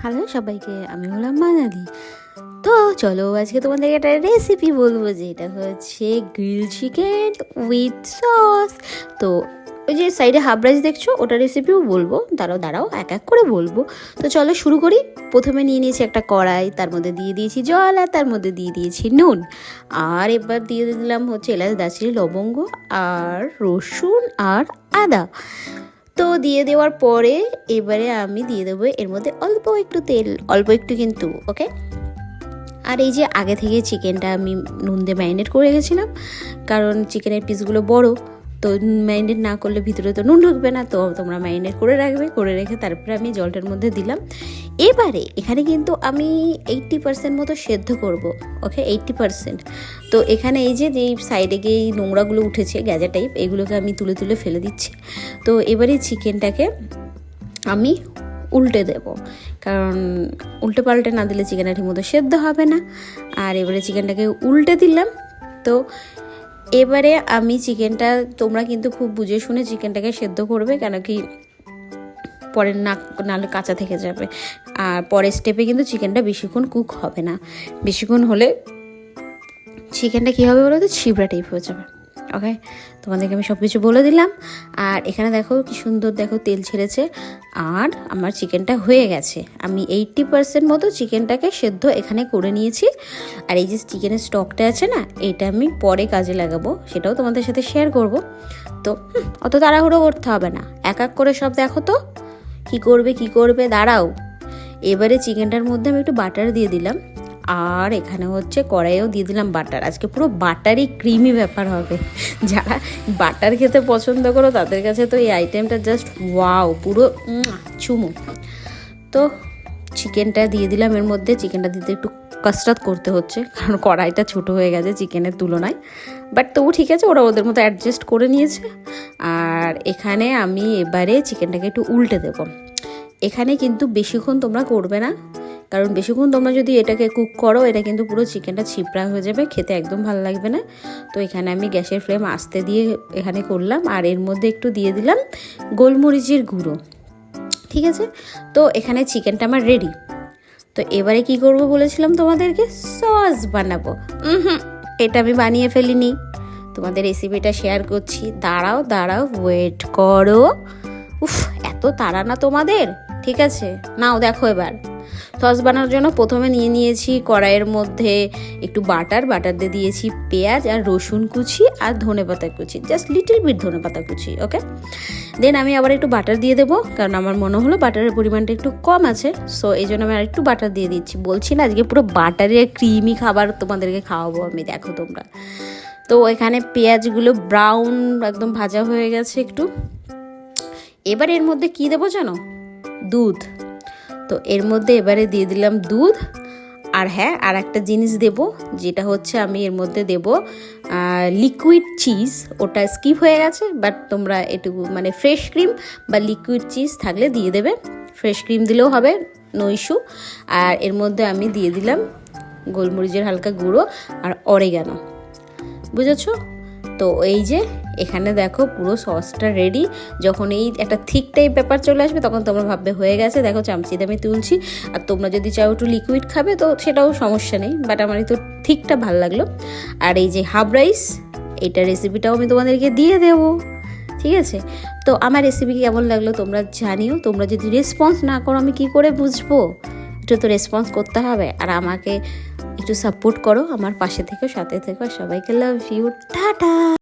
Hello সবাইকে, আমি হলাম মানালি। তো চলো আজকে তোমাদেরকে একটা রেসিপি বলবো, যেটা হচ্ছে গ্রিল চিকেন উইথ সস। তো ওই যে সাইডে হাফ রাইস দেখছো, ওটা রেসিপিও বলবো, দাঁড়াও এক এক করে বলবো। তো চলো শুরু করি। প্রথমে নিয়ে নিয়েছি একটা কড়াই, তার মধ্যে দিয়ে দিয়েছি জল, আর তার মধ্যে দিয়ে দিয়েছি নুন, আর এবার দিয়ে দিলাম হচ্ছে এলাচ, দারচিনি, লবঙ্গ, আর রসুন আর আদা। তো দিয়ে দেওয়ার পরে এবারে আমি দিয়ে দেবো এর মধ্যে অল্প একটু তেল, অল্প একটু কিন্তু, ওকে। আর এই যে আগে থেকে চিকেনটা আমি নুন দিয়ে ম্যারিনেট করে রেখেছিলাম, কারণ চিকেনের পিসগুলো বড়, তো ম্যারিনেট না করলে ভিতরে তো নুন ঢুকবে না, তো তোমরা ম্যারিনেট করে রাখবে, করে রেখে তারপরে আমি জলটার মধ্যে দিলাম। এবারে এখানে কিন্তু আমি 80% মতো সেদ্ধ করব, ওকে, 80%। তো এখানে এই যে সাইডে গিয়ে এই নোংরাগুলো উঠেছে গ্যাজা টাইপ, এগুলোকে আমি তুলে তুলে ফেলে দিচ্ছি। তো এবারে চিকেনটাকে আমি উল্টে দেব, কারণ উল্টে পাল্টে না দিলে চিকেনটা ঠিকমতো সেদ্ধ হবে না। আর এবারে চিকেনটাকে উল্টে দিলাম। তো এবারে আমি চিকেনটা, তোমরা কিন্তু খুব বুঝে শুনে চিকেনটাকে সেদ্ধ করবে, কেন কি পরে নাহলে কাঁচা থেকে যাবে। আর পরের স্টেপে কিন্তু চিকেনটা বেশিক্ষণ কুক হবে না, বেশিক্ষণ হলে চিকেনটা কী হবে বলো তো, ছিবড়া টাইপ হয়ে যাবে, ওকে। তোমাদেরকে আমি সব কিছু বলে দিলাম। আর এখানে দেখো কি সুন্দর, দেখো তেল ছেড়েছে, আর আমার চিকেনটা হয়ে গেছে। আমি 80% মতো চিকেনটাকে সেদ্ধ এখানে করে নিয়েছি। আর এই যে চিকেনের স্টকটা আছে না, এটা আমি পরে কাজে লাগাবো, সেটাও তোমাদের সাথে শেয়ার করব। তো অত তাড়াহুড়ো করতে হবে না, এক এক করে সব দেখো তো কি করবে, দাঁড়াও। এবারে চিকেনটার মধ্যে আমি একটু বাটার দিয়ে দিলাম, আর এখানে হচ্ছে কড়াইয়েও দিয়ে দিলাম বাটার। আজকে পুরো বাটারি ক্রিমি ব্যাপার হবে। যারা বাটার খেতে পছন্দ করো তাদের কাছে তো এই আইটেমটা জাস্ট ওয়াও, পুরো চুমু। তো চিকেনটা দিয়ে দিলাম এর মধ্যে। চিকেনটা দিতে একটু কসরত করতে হচ্ছে, কারণ কড়াইটা ছোট হয়ে গেছে চিকেনের তুলনায়, বাট তবু ঠিক আছে, ওরা ওদের মতো অ্যাডজাস্ট করে নিয়েছে। আর এখানে আমি এবারে চিকেনটাকে একটু উল্টে দেবো। এখানে কিন্তু বেশিক্ষণ তোমরা করবে না, কারণ বেশিক্ষণ তোমরা যদি এটাকে কুক করো, এটা কিন্তু পুরো চিকেনটা ছিপড়া হয়ে যাবে, খেতে একদম ভালো লাগবে না। তো এখানে আমি গ্যাসের ফ্লেম আস্তে দিয়ে এখানে করলাম, আর এর মধ্যে একটু দিয়ে দিলাম গোলমরিচের গুঁড়ো, ঠিক আছে। তো এখানে চিকেনটা আমার রেডি। তো এবারে কি করব বলেছিলাম তোমাদেরকে, সস বানাবো। এটা আমি বানিয়ে ফেলিনি, তোমাদের রেসিপিটা শেয়ার করছি। দাঁড়াও ওয়েট করো। উফ, এত তাড়া না তোমাদের, ঠিক আছে। নাও দেখো, এবার সস বানানোর জন্য প্রথমে নিয়ে নিয়েছি কড়াইয়ের মধ্যে একটু বাটার দিয়ে দিয়েছি পেঁয়াজ আর রসুন কুচি আর ধনেপাতা কুচি, জাস্ট লিটল বিট ধনেপাতা কুচি, ওকে। দেন আমি আবার একটু বাটার দিয়ে দেবো, কারণ আমার মনে হলো বাটারের পরিমাণটা একটু কম আছে, সো এই জন্য আমি আর একটু বাটার দিয়ে দিচ্ছি। বলছি না আজকে পুরো বাটারের ক্রিমি খাবার তোমাদেরকে খাওয়াবো আমি, দেখো তোমরা। তো এখানে পেঁয়াজগুলো ব্রাউন একদম ভাজা হয়ে গেছে একটু। এবার এর মধ্যে কি দেবো জানো, দুধ। তো এর মধ্যে এবারে দিয়ে দিলাম দুধ। আর হ্যাঁ, আর একটা জিনিস দেব, যেটা হচ্ছে আমি এর মধ্যে দেব লিকুইড চিজ। ওটা স্কিপ হয়ে গেছে, বাট তোমরা এটুকু মানে ফ্রেশ ক্রিম বা লিকুইড চিজ থাকলে দিয়ে দেবে, ফ্রেশ ক্রিম দিলেও হবে, নো ইস্যু। আর এর মধ্যে আমি দিয়ে দিলাম গোলমরিচের হালকা গুঁড়ো আর অরিগানো, বুঝেছো? তো এই যে এখানে দেখো পুরো সসটা রেডি। যখন এই একটা থিক টাইপ ব্যাপার চলে আসবে, তখন তোমরা ভাববে হয়ে গেছে। দেখো চামচিতে আমি তুলছি। আর তোমরা যদি চাও একটু লিকুইড খাবে তো সেটাও সমস্যা নেই, বাট আমার তো থিকটা ভালো লাগলো। আর এই যে হাফ রাইস, এইটা রেসিপিটাও আমি তোমাদেরকে দিয়ে দেবো, ঠিক আছে। তো আমার রেসিপি কেমন লাগলো তোমরা জানিও। তোমরা যদি রেসপন্স না করো আমি কি করে বুঝবো? একটু তো রেসপন্স করতে হবে, আর আমাকে একটু সাপোর্ট করো, আমার পাশে থেকো, সাথে থেকো। সবাইকে লাভ ইউ, টাটা।